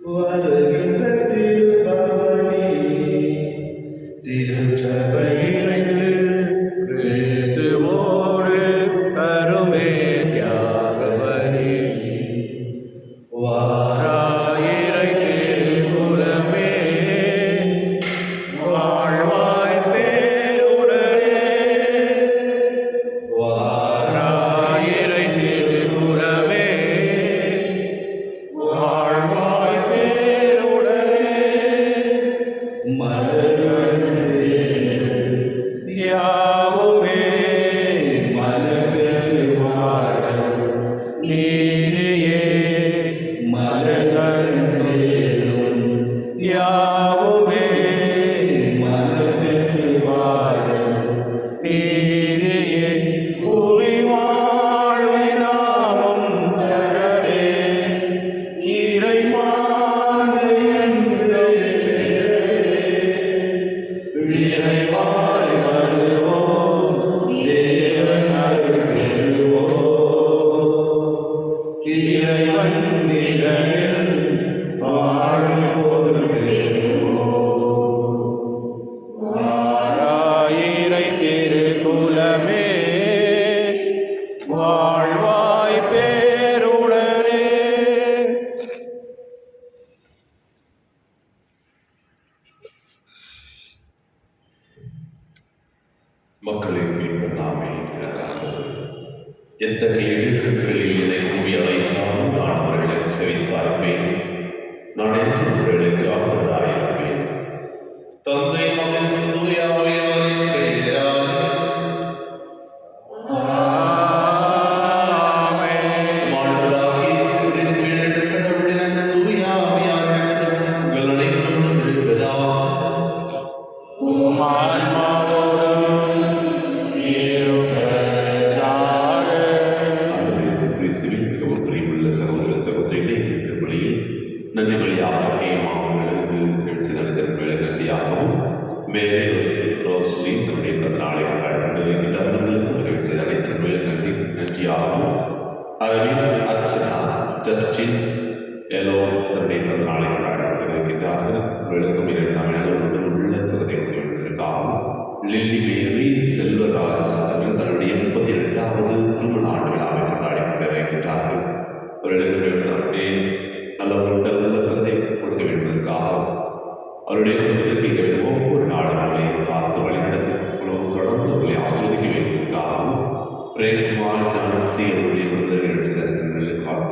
வருகின்ற திருபவனி திருச்சபை இணைந்து கிறிஸ்துவோடு அருமே தியாகவனி வாராயிரை திருக்குலமே வாழ்வாய் பேருடனே வாராயிரை திருக்குலமே வாழ்வாய் பேருடனே மலர்கள் யாவுமே மலர்கள் வாழும் நீரியே மலர்கள் சேரும் யாவுமே மலர்கள் வாழும் நீரியே புவி வாழ்வை நாமம் தரவே இறைமானை என்று விரைவாய் வருவோம் தேவன் அருள் பெறுவோம் இறைவன் நிழலில் வாழ்வோர் பெறுவோம் வாராயிரை திருக்குலமே வாழ்வாய் பேருடனே. மக்களின் மீட்பர் நாமே எத்தகைய இழுக்கங்களில் என்னை கூவி அழைத்தாலும் நான் அவர்களுக்கு செவி சாய்ப்பேன். நான் என்று அவர்களுக்கு ஆதரவாயிருப்பேன். தந்தை மகன் தூய ஆவியாரின் பெயராலே மாண்புமிகு இயேசு கிறிஸ்துவின் கடவுளின் தூய ஆவியாரின் உங்கள் அனைவரோடும் இருப்பதாக. உம் ஆன்மாவோடும் இருப்பதாக. ஆண்டவர் இயேசு கிறிஸ்துவின் மிகவும் பிரியமுள்ள சகோதர சகோதரிகளே, இந்த வழியில் நன்றி வழியாக அவர்களுக்கு எழுச்சி நடத்தின் வேலை நன்றியாகவும் மேலே ரோஸ்லி தன்னுடைய பிறந்த நாளை கொண்டாடி கொண்டிருக்கின்றவர்களுக்கும் எழுச்சி நடத்தின் வேலை நன்றியாகவும் அரவிந்த் அர்ச்சனா ஜஸ்டின் எலோன் தன்னுடைய பிறந்த நாளை கொண்டாடி கொண்டிருக்கின்றார்கள். அவர்களுக்கும் 2 உள்ள சுகத்தை கொண்டிருக்காகவும் லில்லி மேரி செல்வராஜ் அவர்கள் தன்னுடைய 32வது திருமண ஆண்டு விழாவை கொண்டாடி கொண்டிருக்கின்றார்கள். அவர்களுக்கு நல்ல உள்ள சுகத்தை கொடுக்க வேண்டுவதற்காகவும் அவருடைய குடும்பத்திற்கு இங்கே ஒவ்வொரு நாளும் அவர்களை பார்த்து வழிநடத்தி உலகம் தொடர்ந்து அவர்களை ஆஸ்வதிக்க வேண்டுவதற்காகவும் பிரேம்குமார் ஜான்சி அவருடைய விருதுகளுக்கு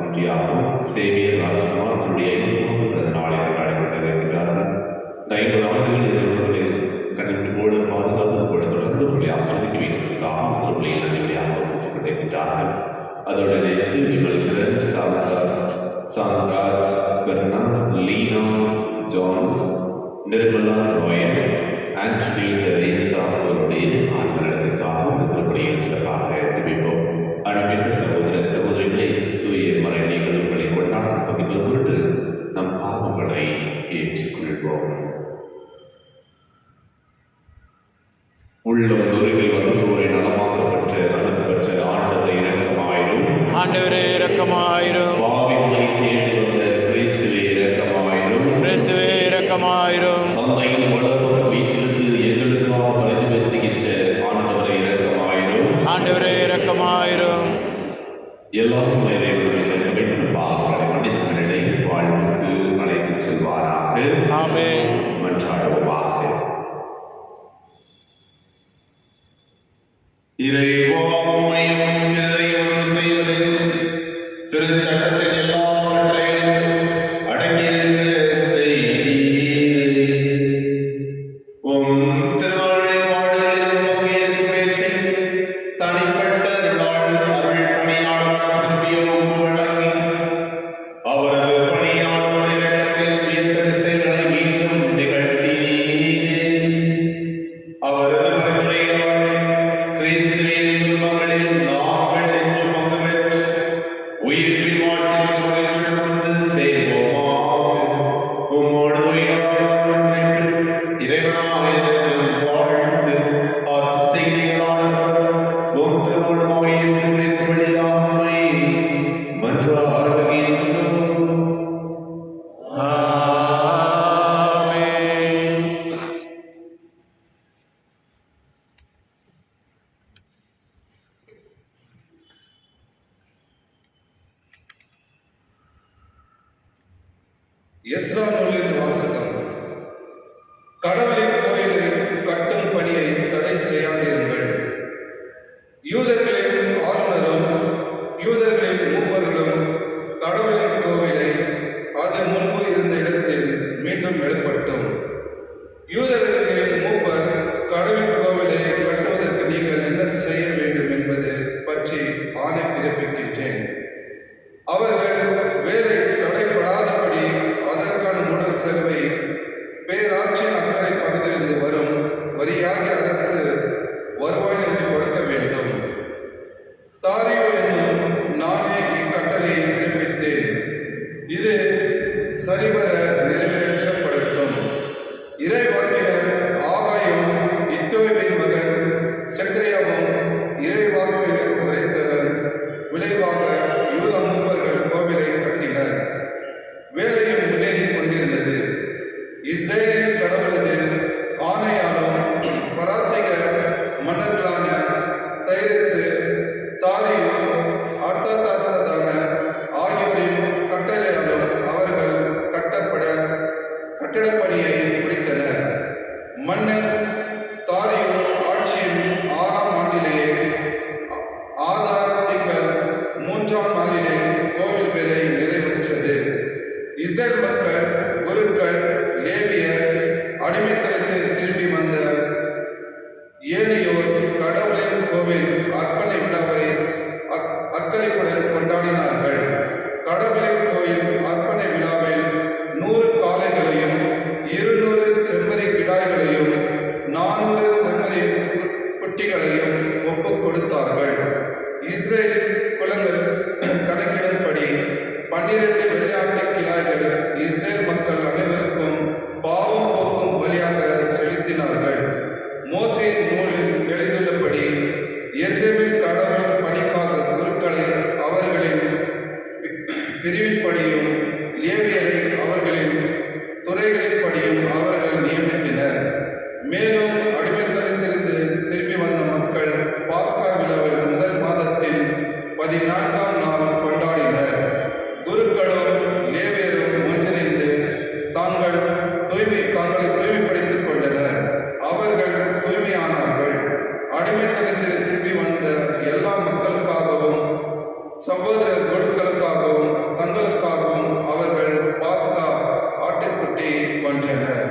நன்றியாகவும் சேவியர் ராஜ்குமார் தன்னுடைய 50வது பிறந்த நாளை கொண்டாடி கொண்டிருக்கின்றார்கள். 50 ஆண்டுகள் இவர்களை கண்ணின்போடு பாதுகாத்தது போல தொடர்ந்து அவர்களை ஆஸ்வதிக்க வேண்டுவதற்காகவும் அவர்களை நன்றியாக பெற்றுக் கொண்டிருக்கின்றார்கள். அதோடு இணைத்து Vimal Kiran, Shantharaj, Bernard, Leena, Johns, Nirmala Royal, Antony Teresa அவருடைய ஆன்மரணத்திற்காகவும் திருப்பணியில் சிறப்பாக தெரிவிப்போம். அன்புமிக்க சகோதர சகோதரிகளை, தூய மறை நிகழ்வுகளை கொண்டாட பகிர்ந்து கொண்டு நம் பாவங்களை ஏற்றுக்கொள்வோம். உள்ளம் நொறுங்கி வருவோரை நலமாக்கப்பட்ட நலப்பெற்ற ஆண்டவரை இரக்கமாயிரும். ஆண்டவரே இரக்கமாயிரும். பாவிகளை தேடி வந்த கிறிஸ்துவே இரக்கமாயிரும். கிறிஸ்துவே இரக்கமாயிரும். தந்தையின் வலப்பக்கம் வீட்டிலிருந்து எங்களுக்காக பரிந்து பேசுகின்ற ஆண்டவரை இரக்கமாயிரும். ஆண்டவரே இரக்கமாயிரும். எல்லாரும் வைத்த பாவங்களை மனிதர்களை வாழ்வுக்கு அழைத்து செல்வாராக. ஆமென். மன்றாடுவோமாக. இறைவா, உம்மையும் இறைவன் செய்வதில் திருச்சட்டத்தின் எல்லா கட்டளைகளுக்கும் அடங்கியிருக்க செய்தீரே. உம் திருமகளின் வாழ்வில் பங்கேற்கும் வேற்றை தனிப்பட்ட அருள் பணியாளர் திருப்பியோக்கு வழங்கி அவரது பணியாளர் இரக்கத்தில் வியத்தகு செயல்களை மீண்டும் நிகழ்த்தினீரே. அவரது பரிந்துரையால் கிறிஸ்துவின் எஸ்ரா நூலிலிருந்து வாசகம். கடவுளின் கோயிலை கட்டும் பணியை தடை செய்யாதிருங்கள். யூதர்களின் ஆளுநரும் யூதர்களின் மூப்பர்களும் கடவுளின் கோவிலை அது முன்பு இருந்த இடத்தில் மீண்டும் எழுப்பட்டும். யூதர்களின் மூப்பர் கடவுளின் கோவிலை கட்டுவதற்கு நீங்கள் என்ன செய்ய வேண்டும் என்பது பற்றி ஆணை பிறப்பிக்கின்றேன். அவர்கள் வேலை தடைப்படாதபடி அதற்கான முழு செலவை பேராட்சியின் அக்கறை பகுதியிலிருந்து வரும் வரியாகிய அரசு வருவாய் நின்று கொடுக்க வேண்டும். தாரியோ என்னும் நானே இக்கட்டளையை பிறப்பித்தேன். இது சரிவர நிறைவேற்றப்படட்டும். இறைவாக்கினர் ஆகாயும் இத்தோவின் மகன் செக்கரியாவும் இறைவாக்கு உரைத்தனர். விளைவாக யூத மூப்பர்கள் கோவிலை கட்டினர். வேலையும் முன்னேறிக் கொண்டிருந்தது. இஸ்ரேலின் கடவுளது ஆணையாலும் பராசிக மன்னர்களான சைரசு, தாரியு, அர்த்ததாசரதான ஆகியோரின் கட்டளையாலும் அவர்கள் கட்டடப் பணியை முடித்தனர். மன்னன் தாரியு ஆட்சியின் 6ஆம் ஆண்டிலேயே ஆதார் திங்கள் 3ஆம் நாளிலே கோவில் வேலை நிறைவுற்றது. இஸ்ரேல் மக்கள், குருக்கள், லேவியர், அடிமைத்தனத்தில் திரும்பி வந்த ஏனையோர் கடவுளின் கோவில் அர்ப்பணை விழாவை அக்களிப்புடன் கொண்டாடினார்கள். கடவுளின் கோயில் அர்ப்பணை விழாவில் 100 காளைகளையும் 200 செம்மறி கிடாய்களையும் 400 செம்மறி குட்டிகளையும் ஒப்புக் கொடுத்தார்கள். இஸ்ரேல் குலங்கள் கணக்கிடும்படி 12 வெள்ளாட்டு கிடாய்கள் இஸ்ரேல் மக்கள் அனைவருக்கும் பாவம் போக்கும் பலியாக செலுத்தினார்கள். மோசேயின் நூலில் எழுதுள்ளபடி எருசலேமில் கடவுள் பணிக்காக குருக்களை அவர்களின் பிரிவின்படியும் லேவியரை அவர்களின் துறைகளின்படியும் அவர்கள் நியமித்தனர். மேலும் அடிமைத்தனத்திலிருந்து திரும்பி வந்த மக்கள் பாஸ்கா விழாவில் முதல் மாதத்தின் 14ஆம் நாள் கொண்டாடினர். குருக்களும் லேவியரும் ஒன்றிணைந்து தாங்களை தூய்மைப்படுத்திக் கொண்டனர். அவர்கள் தூய்மையானார்கள். அடிமைத்தனத்தில் திரும்பி வந்த எல்லா மக்களுக்காகவும் சகோதர குருக்களுக்காகவும் தங்களுக்காகவும் அவர்கள் பாஸ்கா ஆட்டுக்குட்டி கொன்றனர்.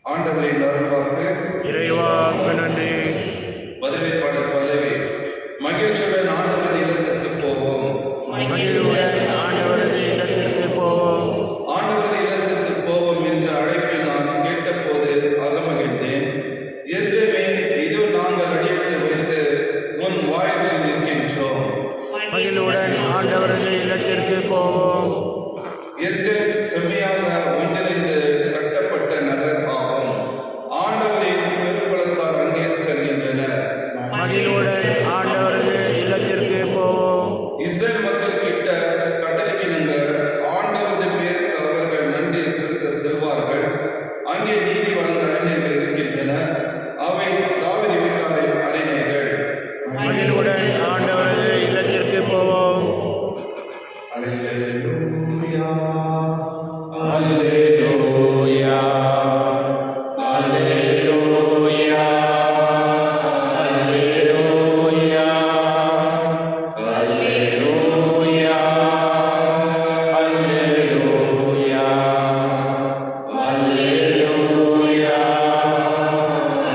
ஆண்டவரின் அருள்வாக்கு. இறைவாக்கு நன்றி. பதிவேற்பாளர் பல்லவி. மகிழ்ச்சியுடன் ஆண்டவரது இல்லத்திற்கு போவோம். மகிழ்வுடன் ஆண்டவரது இல்லத்திற்கு போவோம். ஆண்டவரது இல்லத்திற்கு போவோம் என்ற அழைப்பை நான் கேட்டபோது அகமகிழ்ந்தேன். எருசலேமே, இதோ நாங்கள் அடியெடுத்து வைத்து உன் வாயிலில் நிற்கின்றோம். மகிழ்வுடன் ஆண்டவரது இல்லத்திற்கு போவோம். எருசலேம் செம்மையாக ஒன்றிணைந்து கட்டப்பட்ட நகர் ஆகும். ஆண்டவரின் பெருக்குளத்தார் அங்கே செல்கின்றனர். மகிழ்வுடன் ஆண்டவரது இல்லத்திற்கு போவோம். இஸ்ரேல் மக்கள் கிட்ட கட்டளைக்கிணங்க ஆண்டவரது பேருக்கு அவர்கள் நன்றி செலுத்த செல்வார்கள். அங்கே நீதி வழங்க அறிஞர்கள் இருக்கின்றன. அவை தாவீது வீட்டாரின் அறிஞர்கள். மகிழ்வுடன் ஆண்டவரது இல்லத்திற்கு போவோம். அல்லேலூயா, அல்லேலூயா, அல்லேலூயா, அல்லேலூயா, அல்லேலூயா, அல்லேலூயா, அல்லேலூயா,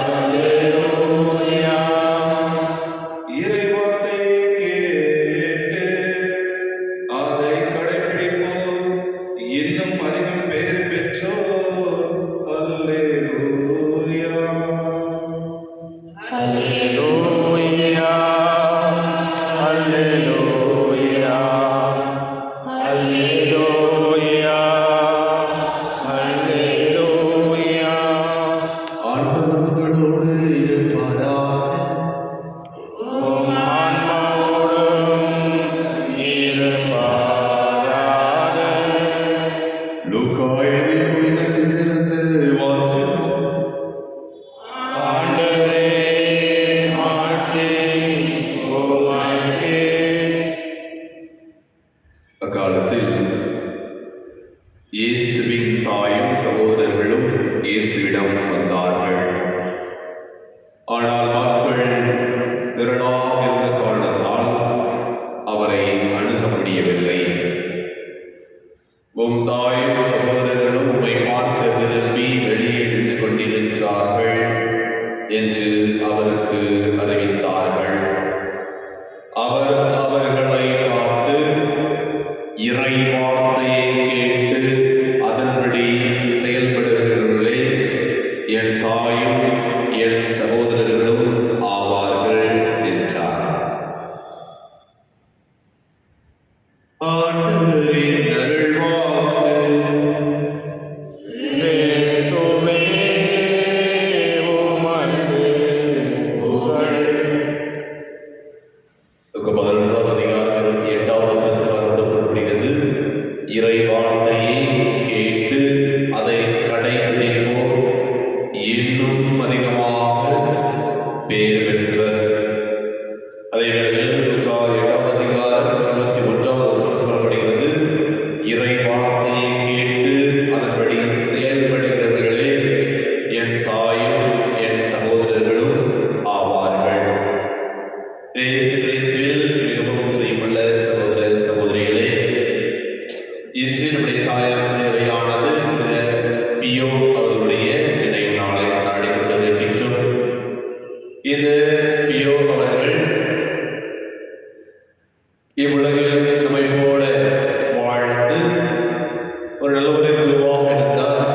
அல்லேலூயா. இறைவார்த்தை கேட்டு அதை முடியவில்லை. உம் தாயும் சகோதரர்களும் உம்மை பார்க்க விரும்பி வெளியே நின்று கொண்டிருக்கிறார்கள் என்று அவருக்கு அறிவித்தார்கள். அவர் அவர்களை பார்த்து, இறை வார்த்தையை கேட்டு அதன்படி செயல்படுகிறவர்களே என் தாயும் என் சகோதரர்களும் ஆவார்கள் என்றார். ஆண்டவரின் அருள்வாக்கு. இயேசுவே உமக்கு புகழ். லூக்கா 11ஆம் அதிகாரம் 28ஆம் வசனத்தில் வரப்படுகிறது, இறை வார்த்தையை கேட்டு அதை கடைபிடிப்போர் இன்னும் அதிகமாக பேர் பெற்றவர். அதே வேளையில் லூக்கா 8ஆம் அதிகாரம் 21ஆம் வசனம் கூறப்படுகிறது, இறை வார்த்தையை கேட்டு அதன்படி செயல்படுகிறவர்களே என் தாயும் என் சகோதரர்களும் ஆவார்கள். இயேசு கிறிஸ்துவில் மிகவும் பிரியமுள்ள சகோதர சகோதரிகளே, இன்று நம்முடைய தாயார் திருவையானது புனித பியோ அவர்களுடைய நினைவு நாளை கொண்டாடி கொண்டிருக்கின்றோம். இந்த பியோ அவர்கள் இவ்வுலகில் நம்மை போல வாழ்ந்து ஒரு நல்ல ஒரு குருவாக இருந்தார்.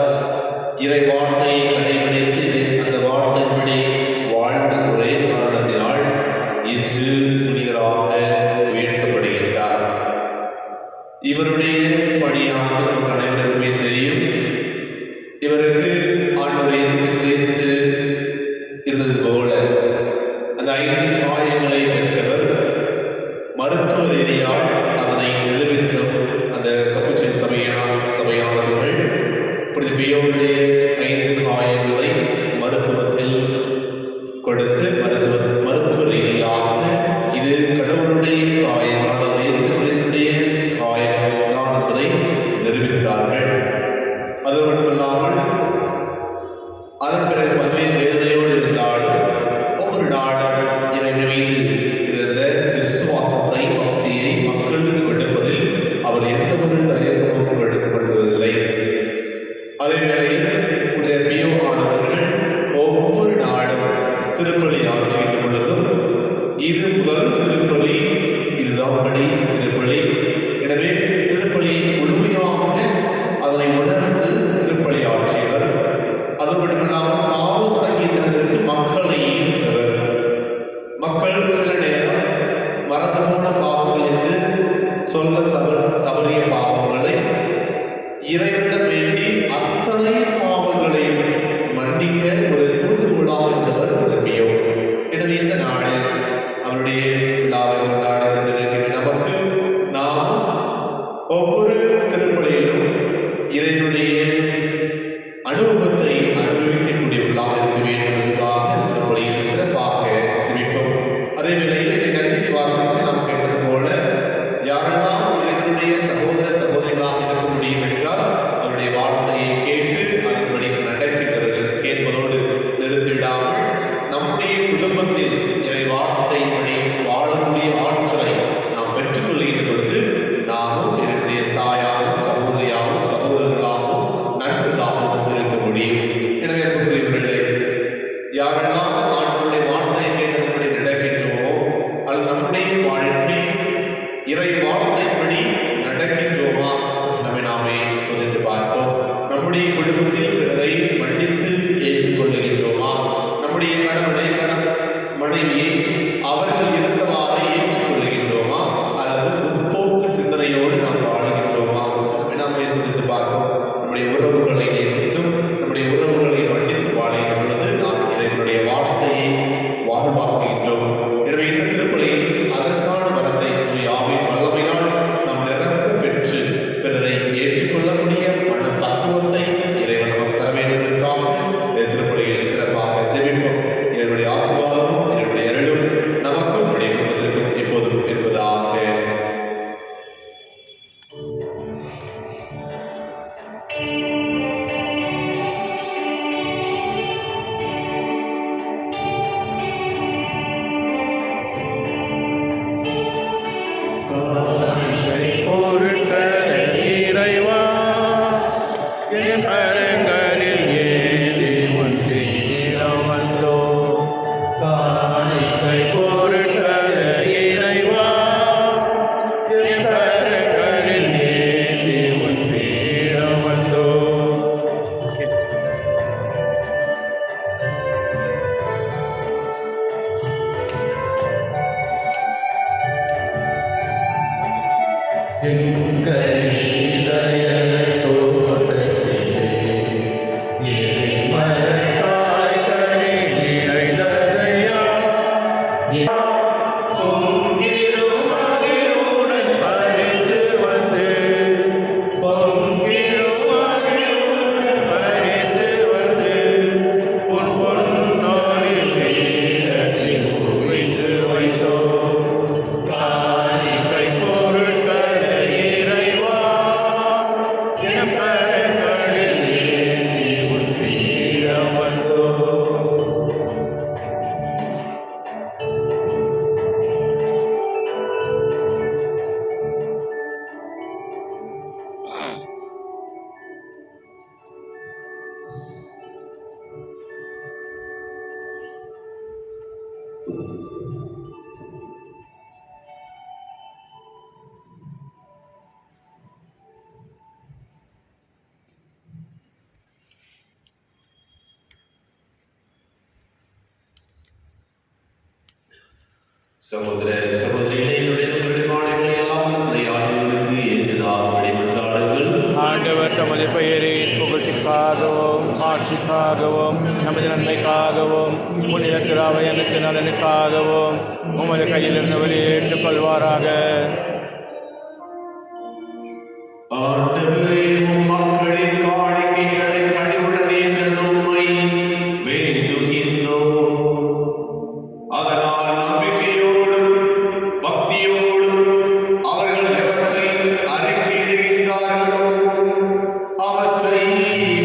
இறை வார்த்தையை கடைபிடித்து அந்த வார்த்தைப்படி வாழ்ந்த ஒரே காரணத்தினால் இன்று புனிதராக உயர்த்தப்படுகின்றார். இவருடைய பணியானது நமக்கு அனைவருக்குமே தெரியும். இவருக்கு ஆண்டவர் இயேசு கிறிஸ்து இருந்தது போல அந்த 5 காயங்களை பெற்றவர். மருத்துவ ரீதியால் அதனை நிரூபித்தும் அந்த கப்புச்சின் சபையானவர்கள் புனித பியோவுடைய 5 காயங்களை மருத்துவத்தில் கொடுத்து மருத்துவ ரீதியாக இது கடவுளுடைய காயம், ஆண்டவர் இயேசு கிறிஸ்துடைய காயம் தான் என்பதை நிரூபித்தார்கள். அது மட்டுமல்லாமல் அதன் பிறகு பல்வேறு வேதனையோடு இருந்தாலும் ஒவ்வொரு நாளும் இறைவன் மீது இருந்த விசுவாசத்தை, பக்தியை மக்களுக்கு கொடுப்பதில் அவர் எந்த ஒரு தயக்கமும் எடுத்துக்கொள்வதில்லை. அதே வேளையில் புனித பியோ ஆனவர்கள் ஒவ்வொரு நாளும் திருப்பலி ஆற்றிய பொழுதும் இது முதல் திருப்பலி, இதுதான் கடைசி திருப்பலி. எனவே திருப்பலியை முழுமையாக அதனை உணர்ந்து திருப்பலி ஆற்றியவர். அது மட்டுமல்லாமல் பாவ சங்கீதத்திற்கு மக்களை ஈர்த்தவர். மக்கள் சில நேரம் மறந்து போன பாவங்கள் என்று சொல்ல தவறிய பாவங்களை இறைவனிடம் வேண்டி அத்தனை பாவங்களையும் மன்னிக்க ஒரு தூண்டுகோலாக இருந்தவர் திருப்பியோ. எனவே இந்த நாளில் அவருடைய விழாவை கொண்டாடி கொண்டிருக்கின்ற நமக்கு நாம் ஒவ்வொரு திருப்பலியிலும் இறைவனுடைய அனுபவத்தை அனுபவிக்கக்கூடியவர்களாக இருக்க வேண்டும் என்பதற்காக திருப்பலியில் சிறப்பாக ஜெபிப்போம். அதே வேளையில் நற்செய்தி வாசகத்தை நாம் கேட்டது போல யாரெல்லாம் இறைவனுடைய சகோதர சகோதரிகளாக இருக்க முடியும் என்றால் அவருடைய வார்த்தையை கேட்டு அதன்படி நடக்கின்றவர்கள். கேட்பதோடு நிறுத்திவிடாமல் நம்முடைய குடும்பத்தில் இறை வார்த்தையின்படி வாழக்கூடிய ஆற்றலை நாம் பெற்றுக்கொள்கின்ற பொழுது நாமும் என்னுடைய தாயாகவும் சகோதரியாகவும் சகோதரர்களாகவும் நண்பர்களாகவும் இருக்க முடியும். எனவே அன்புக்குரியவர்களே, யாரெல்லாம் ஆண்டவருடைய வார்த்தையை கேட்டபடி நடக்கின்றோமோ அல்லது நம்முடைய வாழ்க்கை இறை வார்த்தைப்படி நடக்கின்றோமா நம்மை நாமே சோதித்து பார்ப்போம். நம்முடைய குடும்பத்தில் பிறரை மன்னித்து ஏற்றுக்கொள்ளுகின்றோமா? நம்முடைய மனைவியை அவர்கள் இருந்தவாறு ஏற்றுக்கொள்ளுகின்றோமா அல்லது முற்போக்கு சிந்தனையோடு நாம் வாழுகின்றோமா? நம்மை நாமே சோதித்து பார்ப்போம். நம்முடைய உறவுகளை நேசித்தும் நம்முடைய உறவுகளை மன்னித்து வாழுகின்ற பொழுது நாம் இறைவனுடைய வார்த்தையை வாழ்வாக்குகின்றோம். எனவே இந்த திருப்பலியில் அதற்கான வரத்தை யாவின் வல்லமையினால் நாம் நிரம்ப பெற்று பிறரை ஏற்றுக்கொள்ளக்கூடிய மன பக்குவத்தை இறைவன் நமக்கு தர வேண்டுவதற்காக இந்த திருப்பலியில் சிறப்பாக ஜெபிப்போம். இறைவனுடைய ஆசீர்வாதமும் இறைவனுடைய அருளும் கரங்களில் ஏந்தி உன் பீடம் வந்தோம். எங்கள் இதய தோட்டத்திலே மரத்தாய் கனி நிறைந்ததையா பொங்கிடும் மகிழ்வுடன் பறிந்து வந்து பொங்கிடும் மகிழ்வுடன் பறிந்து வந்து உன் பொன்னோடி பீடத்தில் குவிந்து வைத்தோம். காணிக்கை பொருட்களை இறைவா என் கரங்களில் ஏந்தி உன் பீடம் வந்தோம். சகோதர சகோதரிகளே, என்னுடைய உங்களுடைய மாலைகளை எல்லாம் தந்தை ஆண்டவருக்கு ஏற்றதாக வழிமன்றாடுங்கள். ஆண்டவர் தமது பெயரின் புகழ்ச்சிக்காகவும் ஆட்சிக்காகவும் நமது நன்மைக்காகவும் புனித திராவயனுக்கு நலனுக்காகவும் உமது கையிலிருந்து வெளியேற்றுக் கொள்வாராக. ஆண்டவரே, உம் மக்களின் காணிக்கைகளை கனிவுடன் ஏற்றருளும் உம்மை வேண்டுகின்றோம். அதனால் நம்பிக்கையோடும் பக்தியோடும் அவர்கள் எவற்றை அறிக்கையிடுகின்றார்களோ அவற்றை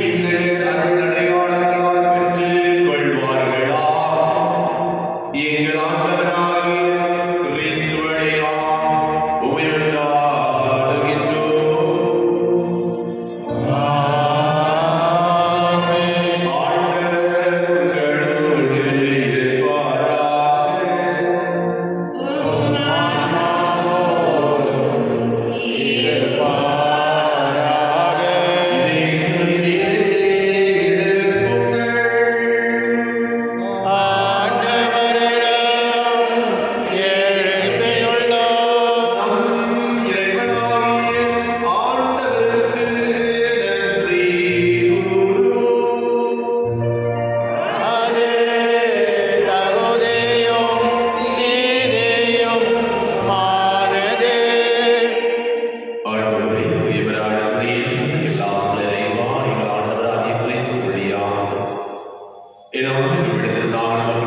விண்ணக அருளடையாளங்களால் பெற்றுக் கொள்வார்களா. எங்கள் ஆண்டவராகிய கிறிஸ்து வழியாக உம்மை கொண்டாடுகின்றோம். ஆமென். ஆண்டவர் உங்களோடு இருப்பாராக. உம் ஆன்மாவோடும் இருப்பாராக. ஆண்டவரிடம் எழுப்பியுள்ளோம். இறைவனாகிய ஆண்டவருக்கு நன்றி கூறுவோம். அது தகுதியும் நீதியும் மானதே. ஆண்டவரே, தூயவரான தந்தையே, தூய எல்லாம் நிறைவா எங்கள் ஆண்டவராகிய கிறிஸ்து வழியாக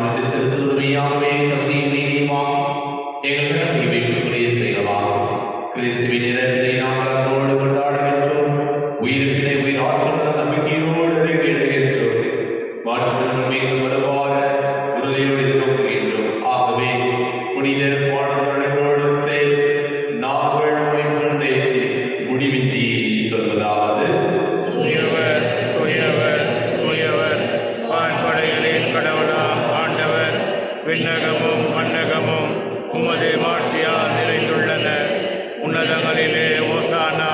நன்றி செலுத்துவதுமையாகவே தகுதியும் நீதியுமாகும் எங்கள் கடமை வைப்புக்குரிய செயலாகும். கிறிஸ்துவின் இறப்பினை நாங்கள் அன்போடு கொண்டாடுகின்றோம். உயிர்ப்பினை உயிராற்றல் நம்பிக்கையோடு அறிக்கையிடுகின்றோம். மாற்றுடன் மீண்டும் வருவார உறுதியோடு எதிர்நோக்குகின்றோம். ஆகவே புனிதர் பாடல்களோடு சேர்ந்து நாங்கள் நம்மை புகழ்ந்தேத்தி முடிவின்றி சொல்வதாவது: தூயவர் தூயவர் தூயவர் வான்படைகளின் கடவுளாம் ஆண்டவர். விண்ணகமும் மண்ணகமும் உமது மாட்சியால் நிறைந்துள்ளன. உன்னதங்களிலே ஓசானா.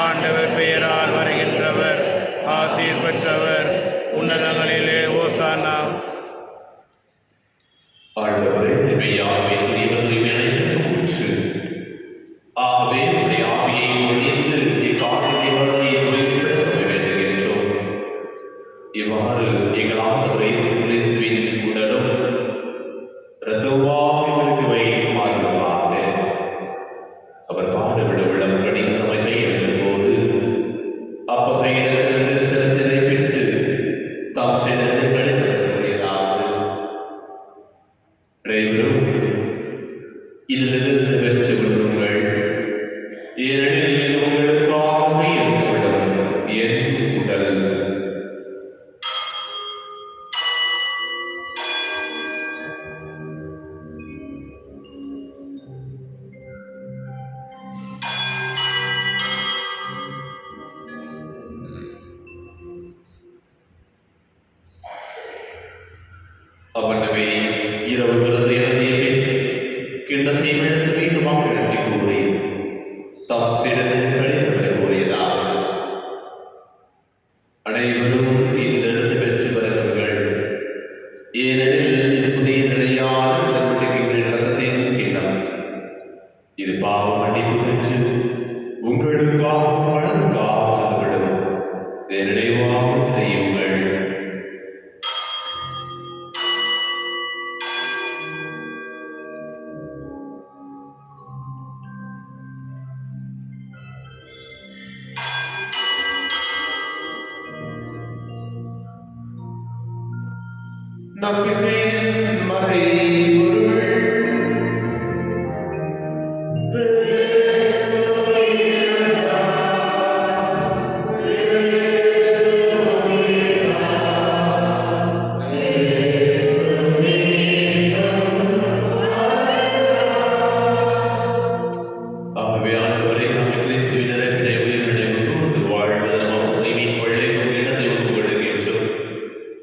ஆண்டவர் பெயரால் வருகின்றவர் ஆசீர் பெற்றவர். உன்னதங்களிலே ஓசானா. ஆண்டவரே, மெய்யாகவே துணிவர் தூய்மை அனைத்திற்கும் ஊற்று. ஆகவே உம்முடைய ஆவியை ஒழிந்து இக்காலத்தை வரை தூய்மைப்படுத்த வேண்டுகின்றோம். இவ்வாறு எங்கள் ஆண்டவர் இயேசு கிறிஸ்துவின் உடலும் இரத்தமுமாக எங்களுக்கு வைக்குமாறுவாக. அவர் பாடுபட விடம் கடிந்து நம்மை கையெழுத்த போது அப்பத்தை இடத்திலிருந்து செலுத்ததை பிட்டு தாம் செய்ததை வெளிப்படுத்தக்கூடியதாவது: அனைவரும் இதிலிருந்து வெற்றி கொள்ளுங்கள், ஏனெனில் இது உங்களுக்காக கையெழுத்தப்படும் என் உடல். அவனவே இரவு பிறந்து இறந்திய பின் கிண்ணத்தை எடுத்து மீண்டுமாக நன்றி கூறி தாம் சீடர்கள் கழித்தவர் கூறியதாவது: அனைவரும் இதிலிருந்து பெற்று வருங்கள், ஏனெனில் இது புதிய நிலையான உடன்படிக்கையின் இரத்தத்தின் கிண்ணம். இது பாவ மன்னிப்பு பெற்று உங்களுக்காகவும் பலருக்காகவும் சொல்லப்படும். இதை நினைவாக செய்யுங்கள். நம்பிக்கையின் மறைபொருள் ஆகவே ஆண்டவரை நாங்கள் கிறிஸ்துவின் இறப்பினை உயிர்ப்பினை கூர்ந்து வாழ்வதன் நமக்கு மீன் கொள்ளைக்கும் இடத்தை ஒப்புக்கொடுக்கின்றோம்.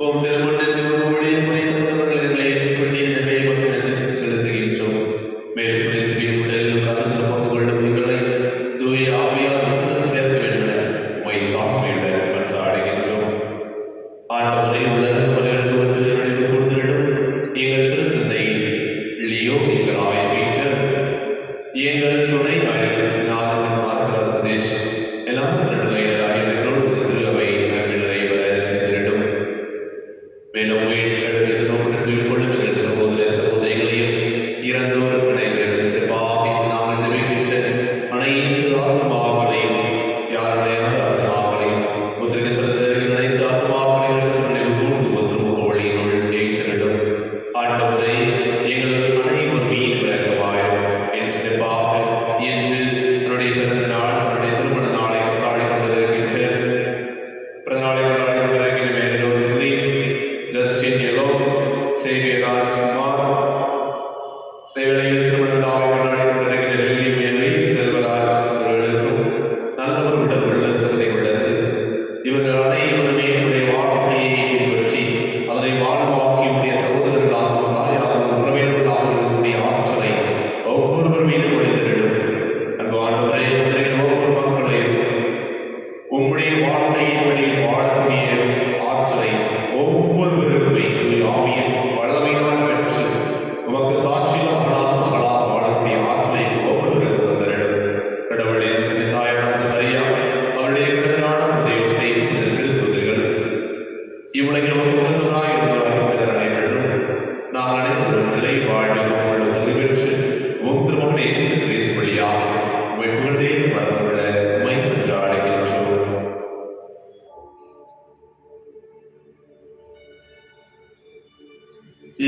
உம் திருமுன்னின்று உம்முடைய புரிந்தவர்களை ஏற்றுக்கொண்டிருந்தவே மக்களுக்கு செலுத்துகின்றோம். மேலும் கிறிஸ்துவின் உடலிலும் இரத்தத்திலும் பங்கு கொள்ளும் எங்களை தூய ஆவியார் ஒன்று சேர்க்க வேண்டும் என உம்மை தாழ்மையுடன் மன்றாடுகின்றோம். ஆண்டவரை உலகத்தில் நினைவு கூர்ந்திடும் எங்கள் திருத்தந்தை லியோ, எங்கள் ஆயர் பீட்டர், எங்கள் துணை ஆயர் மார்கரெட் சதீஷ், எல்லாம் திருநங்கையினராக எங்களோடு திரு அவை நன்மையினரை வர செய்திடும். மேலும் உயிர்களை நோக்கத்தில் கொள்ளும் எங்கள் சகோதர சகோதரிகளையும் இறந்தோர் அனைவரும் சிறப்பாக நாங்கள் ஜெபிக்கின்ற அனைத்து ஆத்மாக்களையும், யாருடைய ஆத்மாக்களையும் முத்திரிகை செலுத்த அனைத்து ஆத்மாக்களையும் நினைவு கூர்ந்து ஒன்று ஒளியினுள் ஏற்றிடும். ஆண்டவரை எங்கள் அனைவர் மீது விளக்கமாயும் என் சிறப்பாக என்று தன்னுடைய பிறந்த நாள், தன்னுடைய திருமண நாளை கொண்டாடி கொண்டிருக்கின்ற பிறந்தநாளை கொண்டாடி கொண்டிருக்கின்ற மேலோ சிலி, ஜஸ்டின் எலோ, சேவியர் ராஜ்குமார், தேவையில் திருமண நாளை கொண்டாடி கொண்டிருக்கின்ற லில்லி மேரி செல்வராஜ் அவர்களுக்கும் நல்லவர் உள்ள சிறதை உள்ளது. இவர்கள் அனைவருமே என்னுடைய வார்த்தையை பின்பற்றி அதனை வாழ்வாக்கி உடைய சகோதரர்களாகவும் தாயாகவும் உறவினர்களாகவும் இருக்கக்கூடிய ஆற்றலை ஒவ்வொருவர் மீது ஒளிந்திடும். அன்பு ஆண்டவரை, ஒவ்வொரு மக்களையும் உம்முடைய வார்த்தையின்படி வாழக்கூடிய ஆற்றலை ஒவ்வொருவருக்குமே ஆவியின் வல்லமையினால் பெற்று உமக்கு சாட்சியாக மகளாக வாழக்கூடிய ஆற்றலை ஒவ்வொருவருக்கு தந்திடும். கடவுளின் கன்னித்தாயான மரியா, அவருடைய பிறநாளான யோசை, திருத்தூதர்கள், இவ்வுலகில் ஒரு உகந்தவராய் இருந்தவராக அனைவரும் நாங்கள் அனைவரும் நிலை வாழ்வில் உங்களோட தகுதி பெற்று உம் திருமகன் இயேசு கிறிஸ்து வழியாக உம்மை புகழ்ந்தேந்து வரவர்கள உம்மை பெற்றாடுகின்றோம்.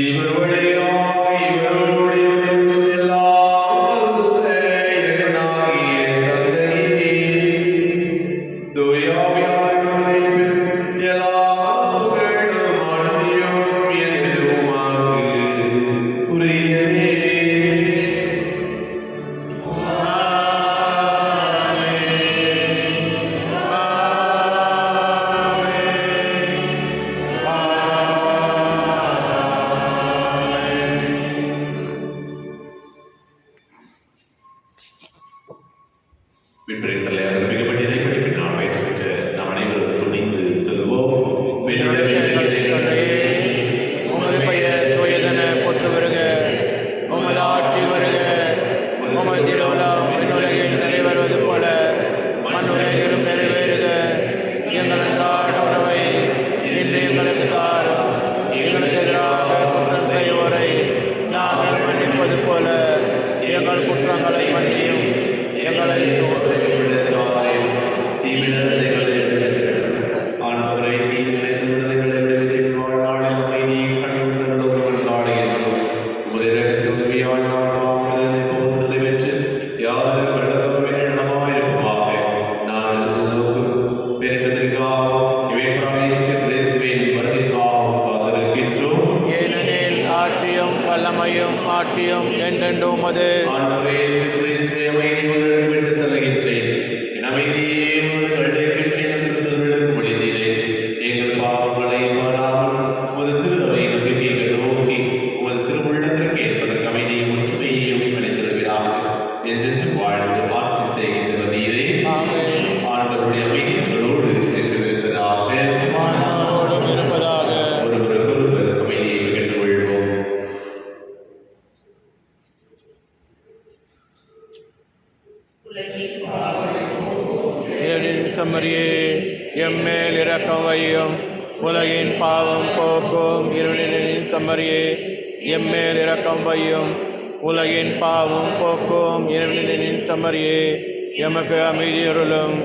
இவர் வழியாக இவருடைய எல்லாம் இறைவனாகிய தந்தையே, தூய ஆவியாரின் எல்லா புகழும் ஆட்சியும் என்றும் உமக்கு உரியதே. விற்றிருக்கலை அனுப்பிக்கப்பட்டதை படிப்பின் நாம் ஏற்றுவிட்டு நாம் அனைவரும் துணிந்து செல்வோம். உமது பெயர் தூயதென போற்று வருக, உமது ஆட்சி வருக, உமது திருவுளம் விண்ணுலகில் நிறைவேறுவது போல மண்ணுலகிலும் நிறைவேறுக. எங்கள் அன்றாட உணவை இன்று எங்களுக்கு தாரும். எங்களுக்கு எதிராக குற்றம் செய்வோரை நாங்கள் மன்னிப்பது போல எங்கள் குற்றங்களை மன்னியும். எங்களை ஆண்டவரை தீவினை விடுதலை விடுவித்து வாழ்நாளில் அமைதியை கண்டுள்ளோம் கொண்டாடுகின்றோம். உங்களுடைய இடத்தில் உதவியால் நாம் பாவத்திலிருந்து போவதை பெற்று யாரும் கள்ளக்கம் வெற்றிடமாயிருப்பாக. நாங்கள் நோக்கும் பெருங்கதற்காகவும் கிறிஸ்துவின் வருகைக்காகவும் காத்திருக்கின்றோம். ஏனெனில் ஆட்சியும் வல்லமையும் ஆட்சியும் என்றென்றும் உமது. ஆண்டவரே, கிறிஸ்துவே, அமைதி உங்களுக்கு விட்டு செல்கின்றேன். என் அமைதியே உங்களுக்கு அளிக்கின்றேன் என்று திருவிழக்கு மொழிந்தீரே. எங்கள் பாவங்களை மாறாமல் உமது திரு அவை நம்பிக்கைகள் நோக்கி உமது திருவுள்ளத்திற்கு ஏற்பதற்கு அமைதியும் ஒற்றுமையையும் அளித்திருக்கிறார்கள் என்றென்று வாழ்ந்து ஆட்சி செய்கின்றவர் இறைவனின் செம்மறியே எம்மேல் இரக்கம் வையும் உலகின் பாவம் போக்கும் இறைவனின் செம்மறியே எம்மேல் இரக்கம் வையும் உலகின் பாவம் போக்கும் இறைவனின் செம்மறியே எமக்கு அமைதி அருளும்.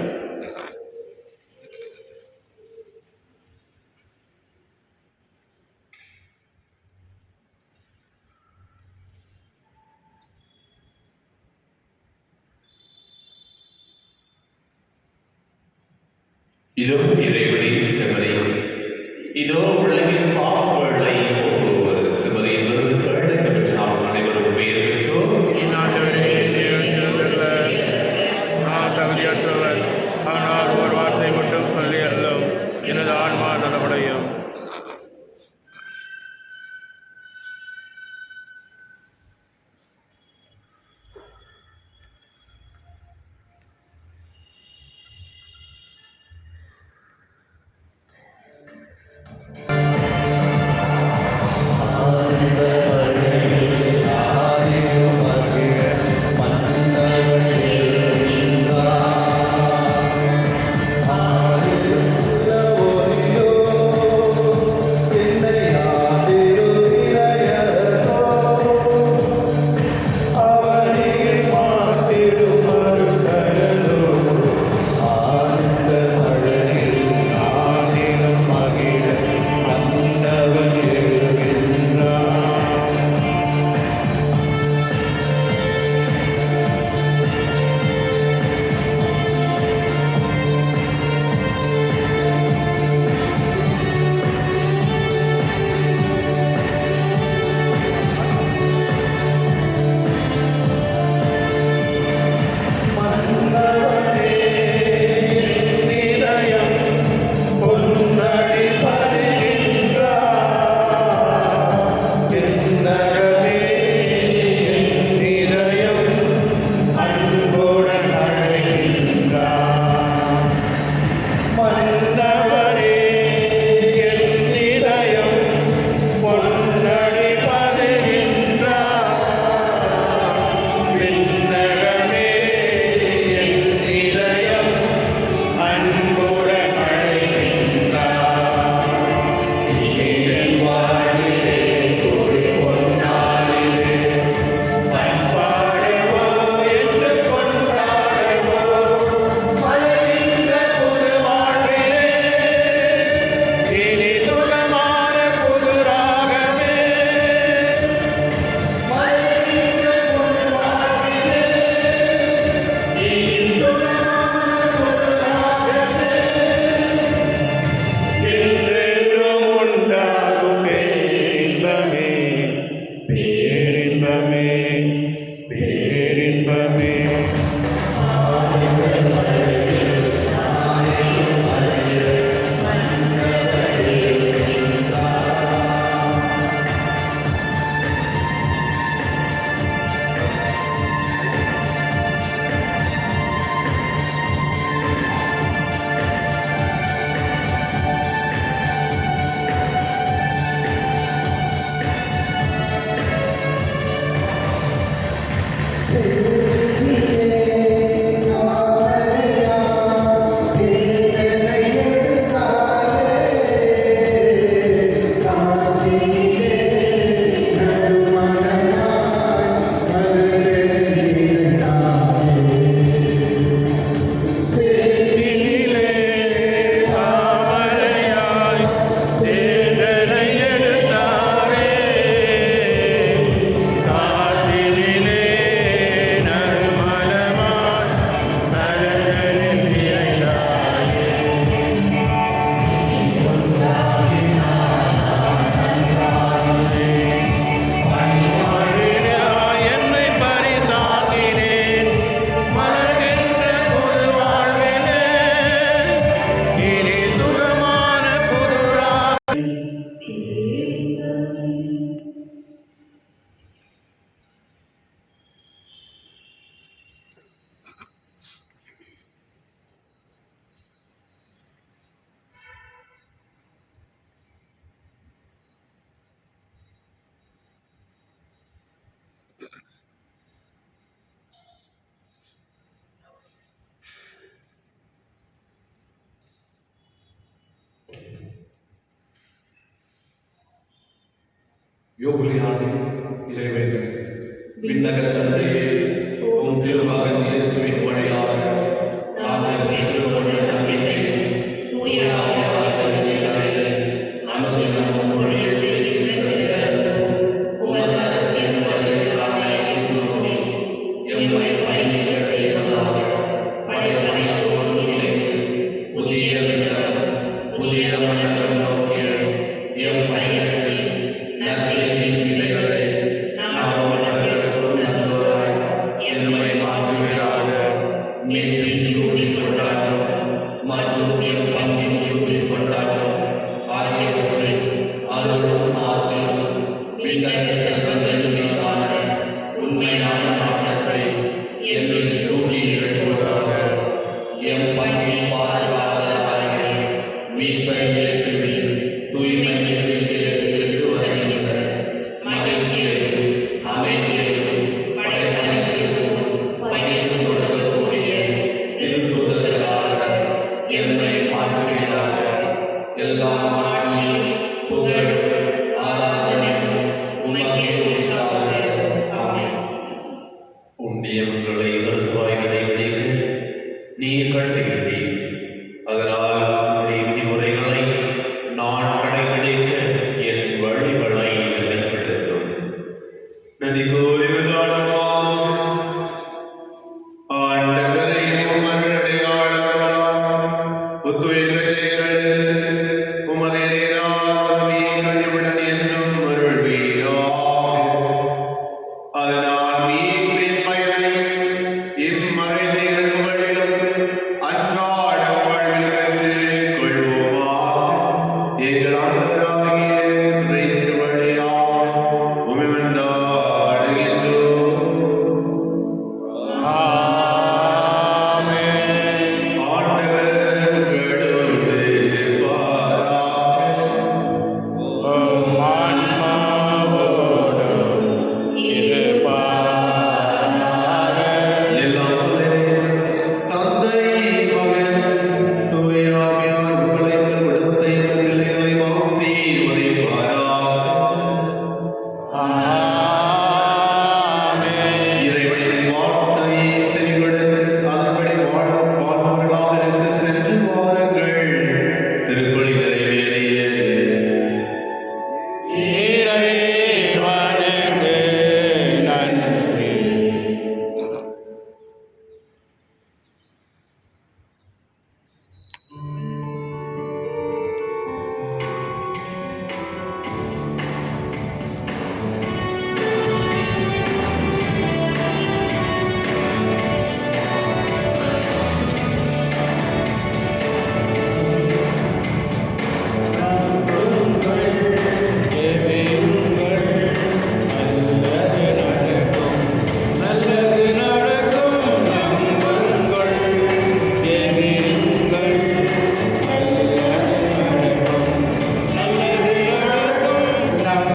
இதோ இறைவனின் செம்மறி, இதோ உலகின் பாவங்களை போக்குவர் செம்மறியிலிருந்து கேள்விக்கு பெற்ற நாம் அனைவரும் பெயர் பெற்றோர். இந்நாட்டவரே நான் தகுதியற்றவர், ஆனால் ஒரு வார்த்தை மட்டும் சொல்லி அருளும், எனது ஆன்மா நலமடையும். யோபுலியானின் இறைவன் விண்ணக தந்தையே, உம் திருமகன் இயேசுவின் வழியாக நாங்கள் பெற்றுக்கொண்ட நம்பிக்கையை தூய ஆவியானவர் நிறைவேற அனுதினமும் உம்முடைய செய்திகள் உமது அரசின் வருகைக்கான எதிர்நோக்கி எம்மை பயணிக்க செய்வதாக படைப்பணித்தோடு இணைந்து புதிய விண்ணகம் புதிய மன்னகம் நோக்கிய எம் பயணத்தில் நற்செய்தியின் நிலைகளை நாம் மன்னர்களுக்கும் நந்தோராய் எம்மை மாற்றுவீராக. மீட்பின் யூபி கொண்டாடும் மற்றும் எம் பங்கின் யூபி கொண்டாடும் ஆகியவற்றை அருளும் ஆசையும் விண்ணக செல்வங்கள் மீதான உண்மையான நாட்டத்தை எம்மில் தூக்கி எழுப்புவதாக. எம் பங்கின் பாதுகாவலராகிய மீட்பர் இயேசுவின் தூய்மை இருந்து வருகின்ற மகிழ்ச்சியையும் அமைதியையும் படைப்பணித்திற்கும் பகிர்ந்து கொடுக்கக்கூடிய திருத்தூதர்களாக எம்மை மாற்றுவீராக. எல்லா மாட்சியும் புகழும் ஆராதனையும் உமக்கே உரித்தாக. ஆமென். உண்டியவங்களை வருத்துவாய் விடைபிடிக்க நீர் கட்டளையிட்டீர்.